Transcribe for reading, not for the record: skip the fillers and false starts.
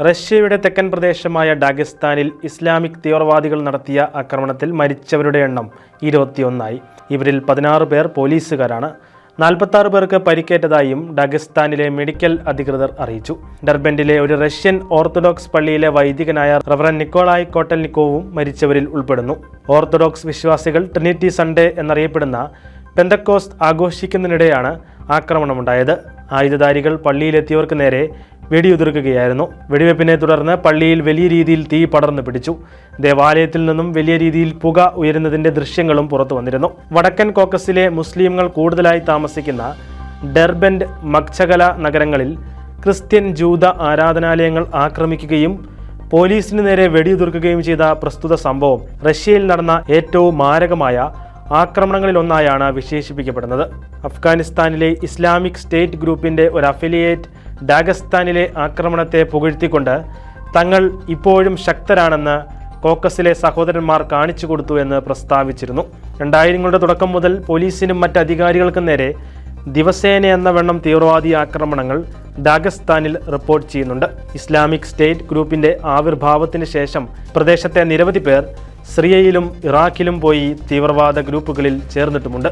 റഷ്യയുടെ തെക്കൻ പ്രദേശമായ ഡാഗസ്താനിൽ ഇസ്ലാമിക് തീവ്രവാദികൾ നടത്തിയ ആക്രമണത്തിൽ മരിച്ചവരുടെ എണ്ണം 21 ഇവരിൽ 16 പേർ പോലീസുകാരാണ്. 46 പേർക്ക് പരിക്കേറ്റതായും ഡാഗസ്താനിലെ മെഡിക്കൽ അധികൃതർ അറിയിച്ചു. ഡർബൻഡിലെ ഒരു റഷ്യൻ ഓർത്തഡോക്സ് പള്ളിയിലെ വൈദികനായ റവറൻ നിക്കോളായ് കോട്ടൽനിക്കോവും മരിച്ചവരിൽ ഉൾപ്പെടുന്നു. ഓർത്തഡോക്സ് വിശ്വാസികൾ ട്രിനിറ്റി സൺഡേ എന്നറിയപ്പെടുന്ന പെന്തക്കോസ്ത് ആഘോഷിക്കുന്നതിനിടെയാണ് ആക്രമണമുണ്ടായത്. ആയുധധാരികൾ പള്ളിയിലെത്തിയവർക്ക് നേരെ വെടിയുതിർക്കുകയായിരുന്നു. വെടിവെപ്പിനെ തുടർന്ന് പള്ളിയിൽ വലിയ രീതിയിൽ തീ പടർന്നു പിടിച്ചു. ദേവാലയത്തിൽ നിന്നും വലിയ രീതിയിൽ പുക ഉയരുന്നതിന്റെ ദൃശ്യങ്ങളും പുറത്തു വന്നിരുന്നു. വടക്കൻ കോക്കസിലെ മുസ്ലിംകൾ കൂടുതലായി താമസിക്കുന്ന ഡർബൻഡ്, മക്ചകല നഗരങ്ങളിൽ ക്രിസ്ത്യൻ, ജൂത ആരാധനാലയങ്ങൾ ആക്രമിക്കുകയും പോലീസിന് നേരെ വെടിയുതിർക്കുകയും ചെയ്ത പ്രസ്തുത സംഭവം റഷ്യയിൽ നടന്ന ഏറ്റവും മാരകമായ ആക്രമണങ്ങളിലൊന്നായാണ് വിശേഷിപ്പിക്കപ്പെടുന്നത്. അഫ്ഗാനിസ്ഥാനിലെ ഇസ്ലാമിക് സ്റ്റേറ്റ് ഗ്രൂപ്പിന്റെ ഒരു അഫിലിയേറ്റ് ഡാഗസ്താനിലെ ആക്രമണത്തെ പുകഴ്ത്തിക്കൊണ്ട് തങ്ങൾ ഇപ്പോഴും ശക്തരാണെന്ന് കോക്കസിലെ സഹോദരന്മാർ കാണിച്ചു കൊടുത്തു എന്ന് പ്രസ്താവിച്ചിരുന്നു. 2000ങ്ങളുടെ തുടക്കം മുതൽ പോലീസിനും മറ്റ് അധികാരികൾക്കും നേരെ ദിവസേന എന്ന വണ്ണം തീവ്രവാദി ആക്രമണങ്ങൾ ഡാഗസ്താനിൽ റിപ്പോർട്ട് ചെയ്യുന്നുണ്ട്. ഇസ്ലാമിക് സ്റ്റേറ്റ് ഗ്രൂപ്പിന്റെ ആവിർഭാവത്തിന് ശേഷം പ്രദേശത്തെ നിരവധി പേർ സിറിയയിലും ഇറാഖിലും പോയി തീവ്രവാദ ഗ്രൂപ്പുകളിൽ ചേർന്നിട്ടുമുണ്ട്.